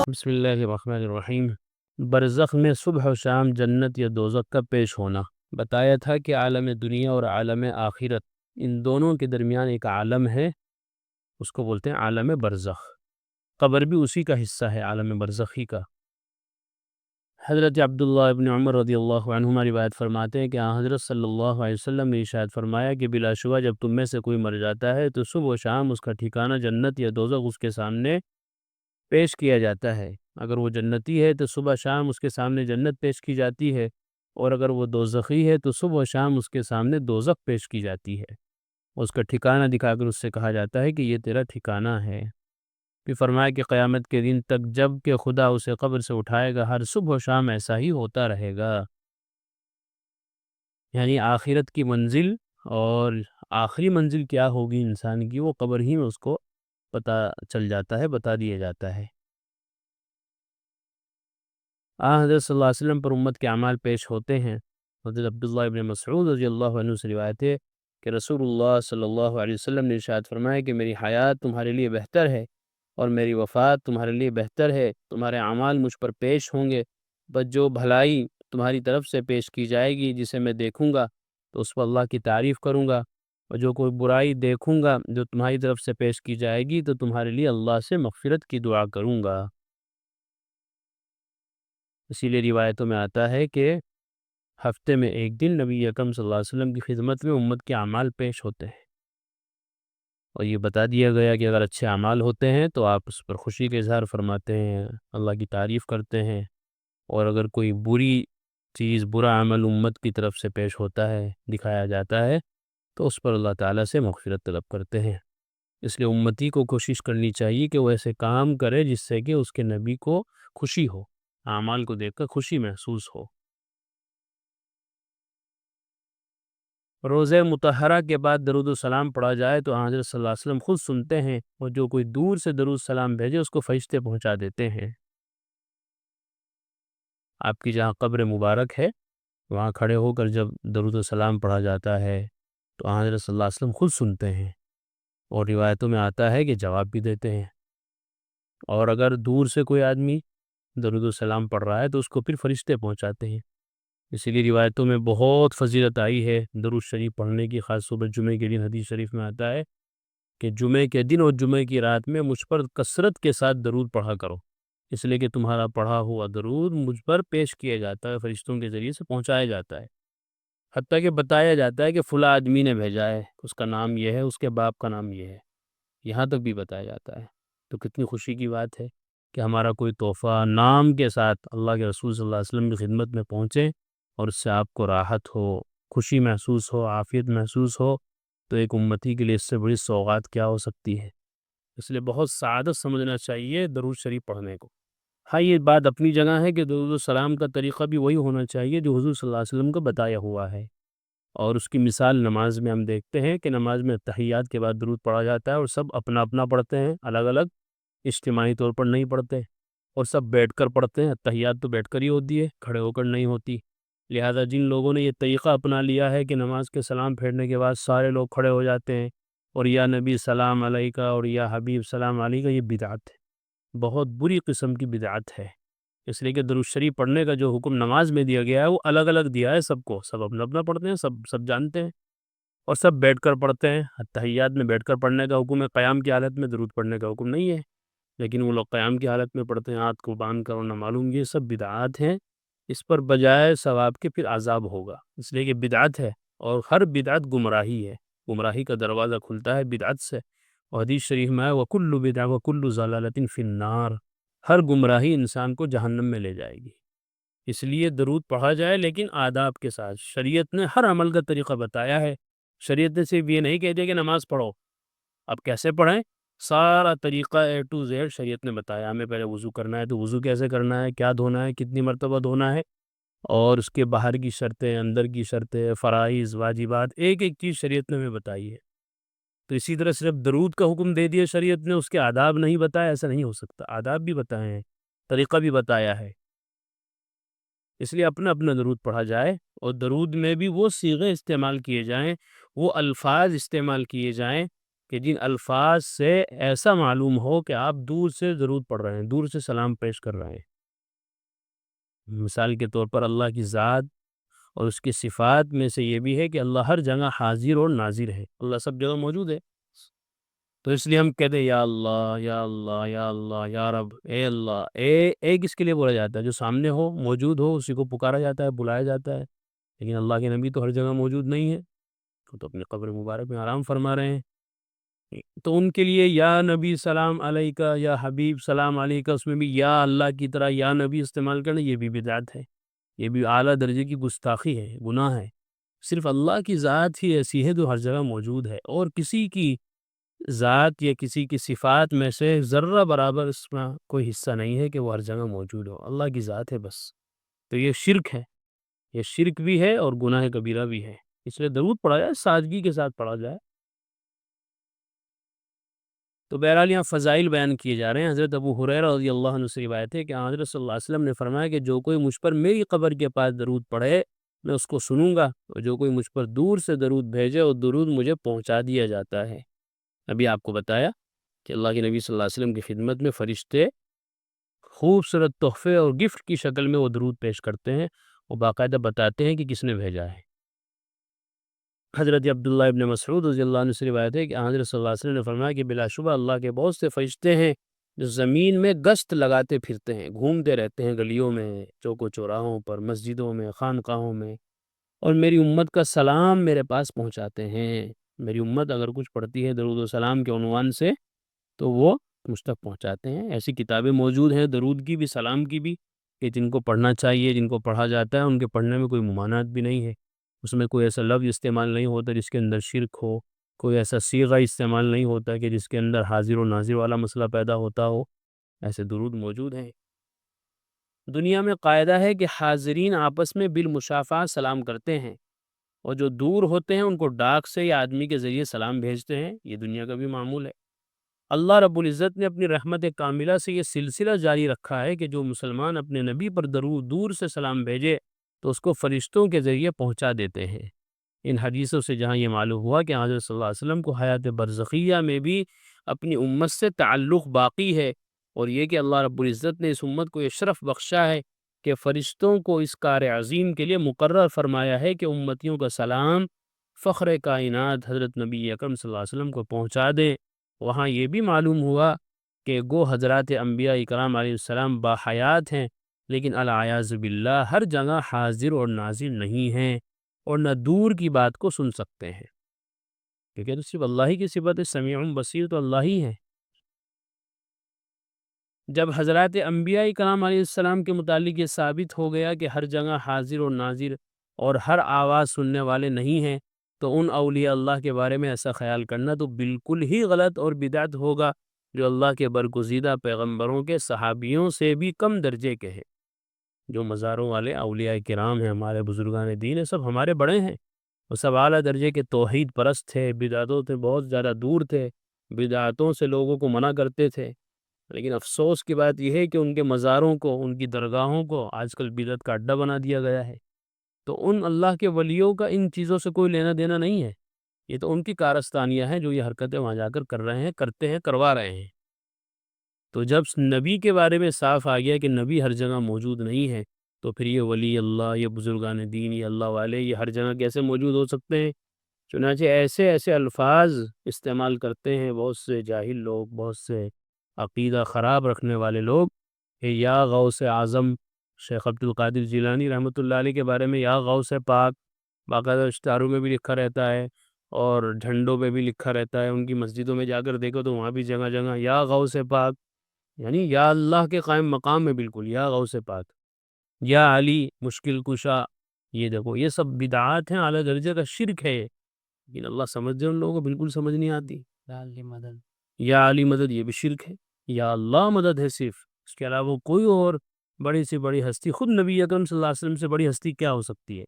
بسم اللہ الرحمن الرحیم۔ برزخ میں صبح و شام جنت یا دوزخ کا پیش ہونا۔ بتایا تھا کہ عالم دنیا اور عالم آخرت ان دونوں کے درمیان ایک عالم ہے، اس کو بولتے ہیں عالم برزخ۔ قبر بھی اسی کا حصہ ہے، عالم برزخی کا۔ حضرت عبداللہ ابن عمر رضی اللہ عنہما روایت فرماتے ہیں کہ حضرت صلی اللہ علیہ وسلم نے ارشاد فرمایا کہ بلا شبہ جب تم میں سے کوئی مر جاتا ہے تو صبح و شام اس کا ٹھکانہ جنت یا دوزخ اس کے سامنے پیش کیا جاتا ہے۔ اگر وہ جنتی ہے تو صبح شام اس کے سامنے جنت پیش کی جاتی ہے، اور اگر وہ دوزخی ہے تو صبح و شام اس کے سامنے دوزخ پیش کی جاتی ہے۔ اس کا ٹھکانہ دکھا کر اس سے کہا جاتا ہے کہ یہ تیرا ٹھکانہ ہے۔ پھر فرمایا کہ قیامت کے دن تک جب کہ خدا اسے قبر سے اٹھائے گا، ہر صبح و شام ایسا ہی ہوتا رہے گا۔ یعنی آخرت کی منزل اور آخری منزل کیا ہوگی انسان کی، وہ قبر ہی میں اس کو پتہ چل جاتا ہے، بتا دیا جاتا ہے۔ حضرت صلی اللہ علیہ وسلم پر امت کے اعمال پیش ہوتے ہیں۔ حضرت عبداللہ ابن مسعود رضی اللہ عنہ سے روایت ہے کہ رسول اللہ صلی اللہ علیہ وسلم نے ارشاد فرمایا کہ میری حیات تمہارے لیے بہتر ہے اور میری وفات تمہارے لیے بہتر ہے۔ تمہارے اعمال مجھ پر پیش ہوں گے، بس جو بھلائی تمہاری طرف سے پیش کی جائے گی جسے میں دیکھوں گا تو اس پر اللہ کی تعریف کروں گا، اور جو کوئی برائی دیکھوں گا جو تمہاری طرف سے پیش کی جائے گی تو تمہارے لیے اللہ سے مغفرت کی دعا کروں گا۔ اسی لیے روایتوں میں آتا ہے کہ ہفتے میں ایک دن نبی اکرم صلی اللہ علیہ وسلم کی خدمت میں امت کے اعمال پیش ہوتے ہیں، اور یہ بتا دیا گیا کہ اگر اچھے اعمال ہوتے ہیں تو آپ اس پر خوشی کا اظہار فرماتے ہیں، اللہ کی تعریف کرتے ہیں، اور اگر کوئی بری چیز، برا عمل امت کی طرف سے پیش ہوتا ہے، دکھایا جاتا ہے، تو اس پر اللہ تعالیٰ سے مغفرت طلب کرتے ہیں۔ اس لیے امتی کو کوشش کرنی چاہیے کہ وہ ایسے کام کرے جس سے کہ اس کے نبی کو خوشی ہو، اعمال کو دیکھ کر خوشی محسوس ہو۔ روزہ مطہرہ کے بعد درود و سلام پڑھا جائے تو حضرت صلی اللہ علیہ وسلم خود سنتے ہیں، اور جو کوئی دور سے درود سلام بھیجے اس کو فرشتے پہنچا دیتے ہیں۔ آپ کی جہاں قبر مبارک ہے وہاں کھڑے ہو کر جب درود و سلام پڑھا جاتا ہے تو حضرت صلی اللہ علیہ وسلم خود سنتے ہیں، اور روایتوں میں آتا ہے کہ جواب بھی دیتے ہیں۔ اور اگر دور سے کوئی آدمی درود و سلام پڑھ رہا ہے تو اس کو پھر فرشتے پہنچاتے ہیں۔ اسی لیے روایتوں میں بہت فضیلت آئی ہے درود شریف پڑھنے کی، خاص طور پر جمعے کے دن حدیث شریف میں آتا ہے کہ جمعے کے دن اور جمعے کی رات میں مجھ پر کثرت کے ساتھ درود پڑھا کرو، اس لیے کہ تمہارا پڑھا ہوا درود مجھ پر پیش کیا جاتا ہے، فرشتوں کے ذریعے سے پہنچایا جاتا ہے، حتیٰ کہ بتایا جاتا ہے کہ فلاں آدمی نے بھیجا ہے، اس کا نام یہ ہے، اس کے باپ کا نام یہ ہے، یہاں تک بھی بتایا جاتا ہے۔ تو کتنی خوشی کی بات ہے کہ ہمارا کوئی تحفہ نام کے ساتھ اللہ کے رسول صلی اللہ علیہ وسلم کی خدمت میں پہنچے، اور اس سے آپ کو راحت ہو، خوشی محسوس ہو، عافیت محسوس ہو، تو ایک امتی کے لیے اس سے بڑی سوغات کیا ہو سکتی ہے۔ اس لیے بہت سعادت سمجھنا چاہیے درود شریف پڑھنے کو۔ ہاں، یہ بات اپنی جگہ ہے کہ درود السلام کا طریقہ بھی وہی ہونا چاہیے جو حضور صلی اللہ علیہ وسلم کا بتایا ہوا ہے، اور اس کی مثال نماز میں ہم دیکھتے ہیں کہ نماز میں تحیات کے بعد درود پڑھا جاتا ہے، اور سب اپنا اپنا پڑھتے ہیں، الگ الگ، اجتماعی طور پر نہیں پڑھتے، اور سب بیٹھ کر پڑھتے ہیں۔ تحیات تو بیٹھ کر ہی ہوتی ہے، کھڑے ہو کر نہیں ہوتی۔ لہذا جن لوگوں نے یہ طریقہ اپنا لیا ہے کہ نماز کے سلام پھیرنے کے بعد سارے لوگ کھڑے ہو جاتے ہیں اور یا نبی سلام علیکہ اور یا حبیب سلام علیکہ، یہ بدعت ہے، بہت بری قسم کی بدعت ہے۔ اس لیے کہ درود شریف پڑھنے کا جو حکم نماز میں دیا گیا ہے وہ الگ الگ دیا ہے سب کو، سب اپنا اپنا پڑھتے ہیں، سب جانتے ہیں، اور سب بیٹھ کر پڑھتے ہیں۔ تحیات میں بیٹھ کر پڑھنے کا حکم ہے، قیام کی حالت میں درود پڑھنے کا حکم نہیں ہے، لیکن وہ لوگ قیام کی حالت میں پڑھتے ہیں، ہاتھ کو باندھ کر، اور نہ معلوم، یہ سب بدعات ہیں۔ اس پر بجائے ثواب کے پھر عذاب ہوگا، اس لیے کہ بدعت ہے، اور ہر بدعت گمراہی ہے، گمراہی کا دروازہ کھلتا ہے بدعت سے، اور حدیث شریف میں ہے وَكُلُّ بِدْعَةٍ وَكُلُّ ضَلَالَةٍ فِي النَّارِ، ہر گمراہی انسان کو جہنم میں لے جائے گی۔ اس لیے درود پڑھا جائے لیکن آداب کے ساتھ۔ شریعت نے ہر عمل کا طریقہ بتایا ہے، شریعت نے صرف یہ نہیں کہہ دیا کہ نماز پڑھو، اب کیسے پڑھیں، سارا طریقہ A to Z شریعت نے بتایا۔ ہمیں پہلے وضو کرنا ہے تو وضو کیسے کرنا ہے، کیا دھونا ہے، کتنی مرتبہ دھونا ہے، اور اس کے باہر کی شرطیں، اندر کی شرطیں، فرائض، واجبات، ایک ایک چیز شریعت نے ہمیں بتائی ہے۔ تو اسی طرح صرف درود کا حکم دے دیا شریعت نے، اس کے آداب نہیں بتایا، ایسا نہیں ہو سکتا، آداب بھی بتائے ہیں، طریقہ بھی بتایا ہے۔ اس لیے اپنا اپنا درود پڑھا جائے، اور درود میں بھی وہ صیغے استعمال کیے جائیں، وہ الفاظ استعمال کیے جائیں کہ جن الفاظ سے ایسا معلوم ہو کہ آپ دور سے درود پڑھ رہے ہیں، دور سے سلام پیش کر رہے ہیں۔ مثال کے طور پر اللہ کی ذات اور اس کی صفات میں سے یہ بھی ہے کہ اللہ ہر جگہ حاضر اور ناظر ہے، اللہ سب جگہ موجود ہے۔ تو اس لیے ہم کہتے ہیں یا اللہ یا اللہ یا اللہ یا رب، اے اللہ، اے کس کے لیے بولا جاتا ہے؟ جو سامنے ہو، موجود ہو، اسی کو پکارا جاتا ہے، بلایا جاتا ہے۔ لیکن اللہ کے نبی تو ہر جگہ موجود نہیں ہے، وہ تو اپنی قبر مبارک میں آرام فرما رہے ہیں۔ تو ان کے لیے یا نبی سلام علیکہ، یا حبیب سلام علیکہ، اس میں بھی یا اللہ کی طرح یا نبی استعمال کرنا، یہ بھی بدعت ہے، یہ بھی اعلیٰ درجے کی گستاخی ہے، گناہ ہے۔ صرف اللہ کی ذات ہی ایسی ہے جو ہر جگہ موجود ہے، اور کسی کی ذات یا کسی کی صفات میں سے ذرہ برابر اس میں کوئی حصہ نہیں ہے کہ وہ ہر جگہ موجود ہو، اللہ کی ذات ہے بس۔ تو یہ شرک ہے، یہ شرک بھی ہے اور گناہ کبیرہ بھی ہے، اس لیے درود پڑھا جائے، سادگی کے ساتھ پڑھا جائے۔ تو بہرحال یہاں فضائل بیان کیے جا رہے ہیں۔ حضرت ابو ہریرہ رضی اللہ عنہ سے روایت ہے کہ حضرت صلی اللہ علیہ وسلم نے فرمایا کہ جو کوئی مجھ پر میری قبر کے پاس درود پڑھے میں اس کو سنوں گا، اور جو کوئی مجھ پر دور سے درود بھیجے اور درود مجھے پہنچا دیا جاتا ہے۔ ابھی آپ کو بتایا کہ اللہ کے نبی صلی اللہ علیہ وسلم کی خدمت میں فرشتے خوبصورت تحفے اور گفٹ کی شکل میں وہ درود پیش کرتے ہیں، وہ باقاعدہ بتاتے ہیں کہ کس نے بھیجا ہے۔ حضرت عبداللہ ابن مسعود رضی اللہ عنہ سے روایت ہے کہ حضرت صلی اللہ علیہ وسلم نے فرمایا کہ بلا شبہ اللہ کے بہت سے فرشتے ہیں جو زمین میں گشت لگاتے پھرتے ہیں، گھومتے رہتے ہیں گلیوں میں، چوک و چوراہوں پر، مسجدوں میں، خانقاہوں میں، اور میری امت کا سلام میرے پاس پہنچاتے ہیں۔ میری امت اگر کچھ پڑھتی ہے درود و سلام کے عنوان سے تو وہ مجھ تک پہنچاتے ہیں۔ ایسی کتابیں موجود ہیں درود کی بھی، سلام کی بھی، کہ جن کو پڑھنا چاہیے، جن کو پڑھا جاتا ہے، ان کے پڑھنے میں کوئی ممانعت بھی نہیں ہے۔ اس میں کوئی ایسا لفظ استعمال نہیں ہوتا جس کے اندر شرک ہو، کوئی ایسا صیغہ استعمال نہیں ہوتا کہ جس کے اندر حاضر و ناظر والا مسئلہ پیدا ہوتا ہو۔ ایسے درود موجود ہیں۔ دنیا میں قاعدہ ہے کہ حاضرین آپس میں بالمشافہہ سلام کرتے ہیں، اور جو دور ہوتے ہیں ان کو ڈاک سے یا آدمی کے ذریعے سلام بھیجتے ہیں، یہ دنیا کا بھی معمول ہے۔ اللہ رب العزت نے اپنی رحمت کاملہ سے یہ سلسلہ جاری رکھا ہے کہ جو مسلمان اپنے نبی پر درود دور سے سلام بھیجے تو اس کو فرشتوں کے ذریعے پہنچا دیتے ہیں۔ ان حدیثوں سے جہاں یہ معلوم ہوا کہ حضرت صلی اللہ علیہ وسلم کو حیات برزخیہ میں بھی اپنی امت سے تعلق باقی ہے، اور یہ کہ اللہ رب العزت نے اس امت کو یہ شرف بخشا ہے کہ فرشتوں کو اس کار عظیم کے لیے مقرر فرمایا ہے کہ امتیوں کا سلام فخر کائنات حضرت نبی اکرم صلی اللہ علیہ وسلم کو پہنچا دیں۔ وہاں یہ بھی معلوم ہوا کہ گو حضرات انبیاء اکرام علیہ السلام باحیات ہیں، لیکن الیاذ باللہ ہر جگہ حاضر اور ناظر نہیں ہیں، اور نہ دور کی بات کو سن سکتے ہیں، کیونکہ تو صرف اللہ ہی کی صفت ہے، سمیع بصیر تو اللہ ہی ہے۔ جب حضرات انبیاء کرام علیہ السلام کے متعلق یہ ثابت ہو گیا کہ ہر جگہ حاضر اور ناظر اور ہر آواز سننے والے نہیں ہیں، تو ان اولیاء اللہ کے بارے میں ایسا خیال کرنا تو بالکل ہی غلط اور بدعت ہوگا جو اللہ کے برگزیدہ پیغمبروں کے صحابیوں سے بھی کم درجے کے ہیں۔ جو مزاروں والے اولیاء کرام ہیں، ہمارے بزرگان دین ہیں، سب ہمارے بڑے ہیں، وہ سب اعلیٰ درجے کے توحید پرست تھے، بدعتوں سے بہت زیادہ دور تھے، بدعتوں سے لوگوں کو منع کرتے تھے۔ لیکن افسوس کی بات یہ ہے کہ ان کے مزاروں کو، ان کی درگاہوں کو آج کل بدعت کا اڈہ بنا دیا گیا ہے۔ تو ان اللہ کے ولیوں کا ان چیزوں سے کوئی لینا دینا نہیں ہے، یہ تو ان کی کارستانیاں ہیں جو یہ حرکتیں وہاں جا کر کر رہے ہیں، کرتے ہیں، کروا رہے ہیں۔ تو جب نبی کے بارے میں صاف آ گیا کہ نبی ہر جگہ موجود نہیں ہے، تو پھر یہ ولی اللہ، یہ بزرگان دین، یہ اللہ والے، یہ ہر جگہ کیسے موجود ہو سکتے ہیں؟ چنانچہ ایسے ایسے الفاظ استعمال کرتے ہیں بہت سے جاہل لوگ، بہت سے عقیدہ خراب رکھنے والے لوگ، کہ یا غوث اعظم شیخ عبد القادر جیلانی رحمۃ اللہ علیہ کے بارے میں یا غوث پاک باقاعدہ اشتہاروں میں بھی لکھا رہتا ہے، اور جھنڈوں پہ بھی لکھا رہتا ہے، ان کی مسجدوں میں جا کر دیکھو تو وہاں بھی جگہ جگہ یا غوث پاک، یعنی یا اللہ کے قائم مقام میں بالکل یا غوث پاک، یا علی مشکل کشا، یہ دیکھو یہ سب بدعات ہیں، اعلیٰ درجے کا شرک ہے، لیکن اللہ سمجھ جائے ان لوگوں کو بالکل سمجھ نہیں آتی۔ یا علی مدد، یا علی مدد یہ بھی شرک ہے، یا اللہ مدد ہے صرف، اس کے علاوہ کوئی اور بڑی سی بڑی ہستی، خود نبی اکرم صلی اللہ علیہ وسلم سے بڑی ہستی کیا ہو سکتی ہے؟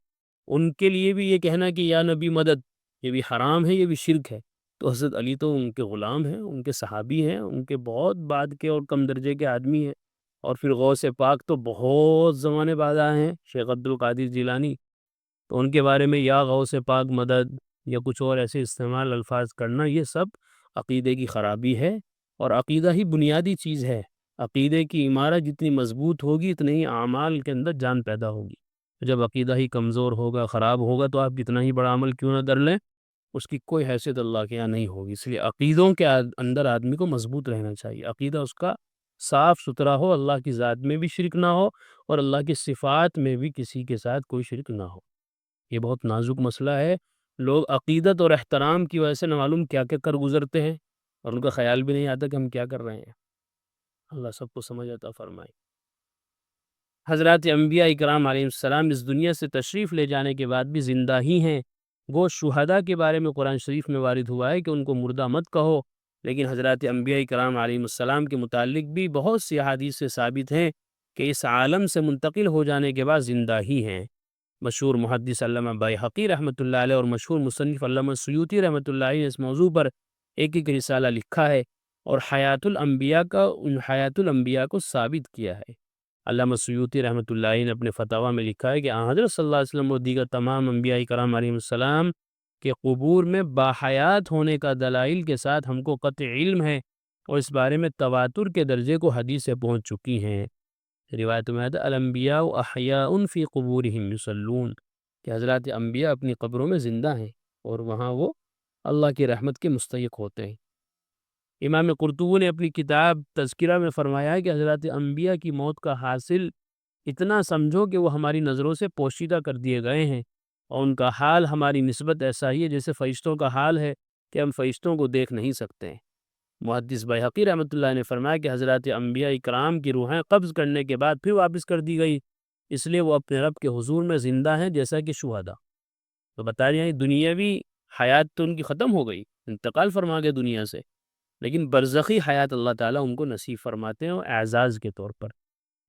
ان کے لیے بھی یہ کہنا کہ یا نبی مدد یہ بھی حرام ہے، یہ بھی شرک ہے۔ تو حضرت علی تو ان کے غلام ہیں، ان کے صحابی ہیں، ان کے بہت بعد کے اور کم درجے کے آدمی ہیں، اور پھر غوث پاک تو بہت زمانے بعد آئے ہیں، شیخ عبد القادر جیلانی، تو ان کے بارے میں یا غوث پاک مدد یا کچھ اور ایسے استعمال الفاظ کرنا، یہ سب عقیدے کی خرابی ہے، اور عقیدہ ہی بنیادی چیز ہے۔ عقیدے کی عمارت جتنی مضبوط ہوگی اتنے ہی اعمال کے اندر جان پیدا ہوگی۔ جب عقیدہ ہی کمزور ہوگا، خراب ہوگا، تو آپ کتنا ہی بڑا عمل کیوں نہ کر لیں، اس کی کوئی حیثیت اللہ کے یہاں نہیں ہوگی۔ اس لیے عقیدوں کے اندر آدمی کو مضبوط رہنا چاہیے، عقیدہ اس کا صاف ستھرا ہو، اللہ کی ذات میں بھی شرک نہ ہو اور اللہ کی صفات میں بھی کسی کے ساتھ کوئی شرک نہ ہو۔ یہ بہت نازک مسئلہ ہے۔ لوگ عقیدت اور احترام کی وجہ سے نہ معلوم کیا کیا کر گزرتے ہیں، اور ان کا خیال بھی نہیں آتا کہ ہم کیا کر رہے ہیں۔ اللہ سب کو سمجھ عطا فرمائے۔ حضرات انبیاء اکرام علیہ السلام اس دنیا سے تشریف لے جانے کے بعد بھی زندہ ہی ہیں۔ وہ شہداء کے بارے میں قرآن شریف میں وارد ہوا ہے کہ ان کو مردہ مت کہو، لیکن حضرات انبیاء اکرام علیہ السلام کے متعلق بھی بہت سی احادیث سے ثابت ہیں کہ اس عالم سے منتقل ہو جانے کے بعد زندہ ہی ہیں۔ مشہور محدث علامہ بیہقی رحمۃ اللہ علیہ اور مشہور مصنف علامہ سیوطی رحمۃ اللہ علیہ نے اس موضوع پر ایک رسالہ لکھا ہے اور حیات الانبیاء کو ثابت کیا ہے۔ علامہ سیوطی رحمۃ اللہ علیہ نے اپنے فتاویٰ میں لکھا ہے کہ حضرت صلی اللہ علیہ وسلم اور دیگر تمام انبیاء کرام علیہ السلام کے قبور میں باحیات ہونے کا دلائل کے ساتھ ہم کو قطع علم ہے، اور اس بارے میں تواتر کے درجے کو حدیثیں پہنچ چکی ہیں۔ روایت میں آتا ہے الانبیاء احیاء فی قبورہم یصلون، کہ حضرات انبیاء اپنی قبروں میں زندہ ہیں اور وہاں وہ اللہ کی رحمت کے مستحق ہوتے ہیں۔ امام قرطبی نے اپنی کتاب تذکرہ میں فرمایا ہے کہ حضرات انبیاء کی موت کا حاصل اتنا سمجھو کہ وہ ہماری نظروں سے پوشیدہ کر دیے گئے ہیں، اور ان کا حال ہماری نسبت ایسا ہی ہے جیسے فرشتوں کا حال ہے کہ ہم فرشتوں کو دیکھ نہیں سکتے ہیں۔ محدث بیہقی رحمۃ اللہ نے فرمایا کہ حضرات انبیاء اکرام کی روحیں قبض کرنے کے بعد پھر واپس کر دی گئی، اس لیے وہ اپنے رب کے حضور میں زندہ ہیں جیسا کہ شہداء۔ تو بتا رہے ہیں دنیاوی حیات تو ان کی ختم ہو گئی، انتقال فرما گئے دنیا سے، لیکن برزخی حیات اللہ تعالیٰ ان کو نصیب فرماتے ہیں اور اعزاز کے طور پر۔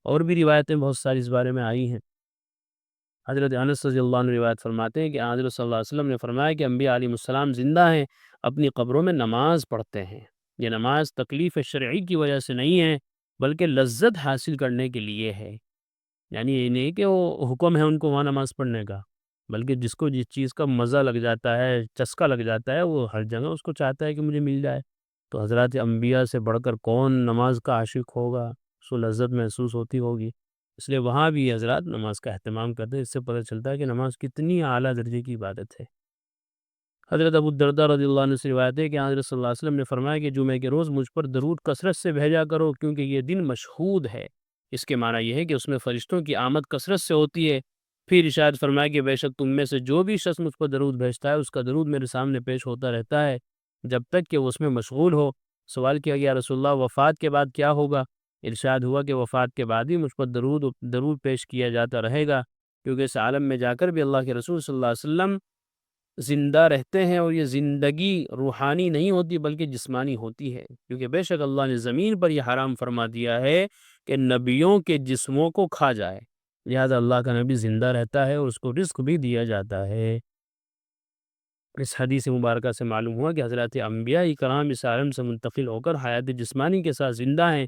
اور بھی روایتیں بہت ساری اس بارے میں آئی ہیں۔ حضرت انس رضی اللہ عنہ روایت فرماتے ہیں کہ حضرت صلی اللہ علیہ وسلم نے فرمایا کہ انبیاء علیہ السلام زندہ ہیں، اپنی قبروں میں نماز پڑھتے ہیں۔ یہ نماز تکلیف شرعی کی وجہ سے نہیں ہے، بلکہ لذت حاصل کرنے کے لیے ہے۔ یعنی یہ نہیں کہ وہ حکم ہے ان کو وہاں نماز پڑھنے کا، بلکہ جس کو جس چیز کا مزہ لگ جاتا ہے، چسکا لگ جاتا ہے، وہ ہر جگہ اس کو چاہتا ہے کہ مجھے مل جائے۔ تو حضرات انبیاء سے بڑھ کر کون نماز کا عاشق ہوگا، اس کو لذت محسوس ہوتی ہوگی، اس لیے وہاں بھی حضرات نماز کا اہتمام کرتے ہیں۔ اس سے پتہ چلتا ہے کہ نماز کتنی اعلیٰ درجے کی عبادت ہے۔ حضرت ابو الدرداء رضی اللہ عنہ سے روایت ہے کہ حضرت صلی اللہ علیہ وسلم نے فرمایا کہ جمعہ کے روز مجھ پر درود کثرت سے بھیجا کرو، کیونکہ یہ دن مشہود ہے۔ اس کے معنی یہ ہے کہ اس میں فرشتوں کی آمد کثرت سے ہوتی ہے۔ پھر ارشاد فرمایا کہ بے شک تم میں سے جو بھی شخص مجھ پر درود بھیجتا ہے اس کا درود میرے سامنے پیش ہوتا رہتا ہے جب تک کہ وہ اس میں مشغول ہو۔ سوال کیا گیا رسول اللہ وفات کے بعد کیا ہوگا؟ ارشاد ہوا کہ وفات کے بعد ہی مجھ پر درود پیش کیا جاتا رہے گا، کیونکہ اس عالم میں جا کر بھی اللہ کے رسول صلی اللہ علیہ وسلم زندہ رہتے ہیں، اور یہ زندگی روحانی نہیں ہوتی بلکہ جسمانی ہوتی ہے، کیونکہ بے شک اللہ نے زمین پر یہ حرام فرما دیا ہے کہ نبیوں کے جسموں کو کھا جائے، لہذا اللہ کا نبی زندہ رہتا ہے اور اس کو رزق بھی دیا جاتا ہے۔ اس حدیث مبارکہ سے معلوم ہوا کہ حضرات انبیاء کرام اس عالم سے منتقل ہو کر حیات جسمانی کے ساتھ زندہ ہیں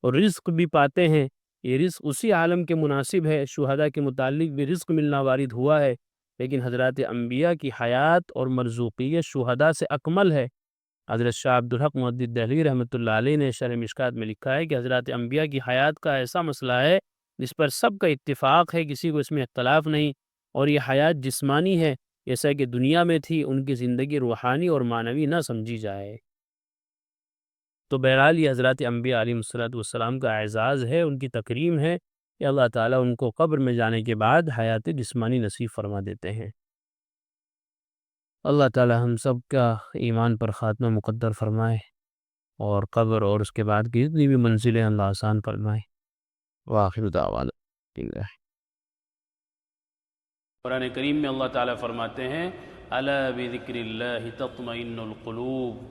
اور رزق بھی پاتے ہیں۔ یہ رزق اسی عالم کے مناسب ہے، شہداء کے متعلق بھی رزق ملنا وارد ہوا ہے، لیکن حضرات انبیاء کی حیات اور مرزوقیت شہداء سے اکمل ہے۔ حضرت شاہ عبدالحق محدث دہلوی رحمۃ اللہ علیہ نے شرح مشکات میں لکھا ہے کہ حضرات انبیاء کی حیات کا ایسا مسئلہ ہے جس پر سب کا اتفاق ہے، کسی کو اس میں اختلاف نہیں، اور یہ حیات جسمانی ہے، جیسا کہ دنیا میں تھی، ان کی زندگی روحانی اور معنوی نہ سمجھی جائے۔ تو بہرحال یہ حضرات انبیاء علیہ السلام کا اعزاز ہے، ان کی تکریم ہے کہ اللہ تعالیٰ ان کو قبر میں جانے کے بعد حیات جسمانی نصیب فرما دیتے ہیں۔ اللہ تعالیٰ ہم سب کا ایمان پر خاتمہ مقدر فرمائے، اور قبر اور اس کے بعد کی جتنی بھی منزلیں اللہ آسان فرمائے۔ وآخر دعوانا۔ قرآن کریم میں اللہ تعالیٰ فرماتے ہیں الا بذکر اللہ تطمئن القلوب،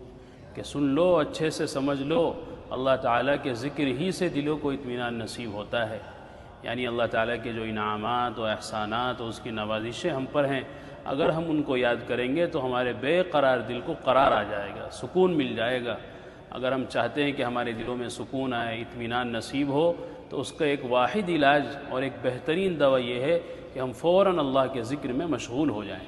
کہ سن لو، اچھے سے سمجھ لو، اللہ تعالیٰ کے ذکر ہی سے دلوں کو اطمینان نصیب ہوتا ہے۔ یعنی اللہ تعالیٰ کے جو انعامات و احسانات اور اس کی نوازشیں ہم پر ہیں، اگر ہم ان کو یاد کریں گے تو ہمارے بے قرار دل کو قرار آ جائے گا، سکون مل جائے گا۔ اگر ہم چاہتے ہیں کہ ہمارے دلوں میں سکون آئے، اطمینان نصیب ہو، تو اس کا ایک واحد علاج اور ایک بہترین دوا یہ ہے کہ ہم فوراً اللہ کے ذکر میں مشغول ہو جائیں۔